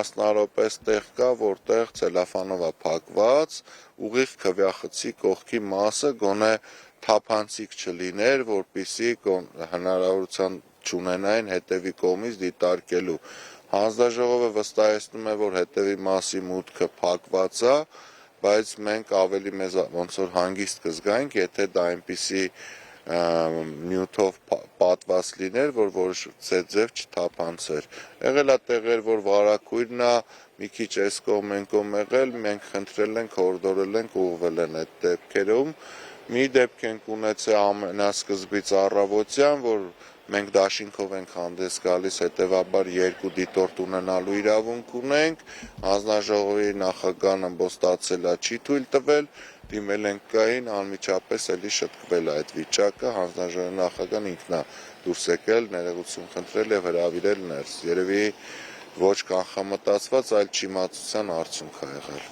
10 րոպե տեղ կա, որտեղ ցելոֆանով է փակված, ուղիղ քվյախցի կողքի մասը գոնե թափանցիկ չլիներ, որպեսզի հնարավորության չունենային հետևի կողմից դիտարկելու։ Հանձնաժողովը վստահեցնում է, որ հետևի մասի մուտքը փակված է, բայց մենք ավելի մեզ ոնց որ հանգիստ կզգայինք, եթե դա այնպիսի նյութով պատված լիներ, որ որոշ ձև չթափանցեր։ Եղել է տեղեր, որ վարակույրն է, մի քիչ այս կողմ են կողմ եղել, մենք խնդրել ենք, հորդորել ենք, ուղղվել են այդ դեպքերում։ Մի դեպք ենք ունեցել ամենասկզբից առավոտյան, որ մենք դաշինքով ենք հանդես գալիս, հետևաբար 2 դիտորդ ունենալու իրավունք ունենք, հանձնաժողովի նախագահն ըմբոստացել է, չի թույլ տվել, դիմել ենք կային, անմիջապես էլի շտկվել է այդ վիճակը, հանձնաժողովի նախագահն ինքն է դուրս եկել, ներողություն խնդրել եւ հրավիրել ներս։ Երևի ոչ կանխամտածված, այլ չիմացության արդյունք է եղել։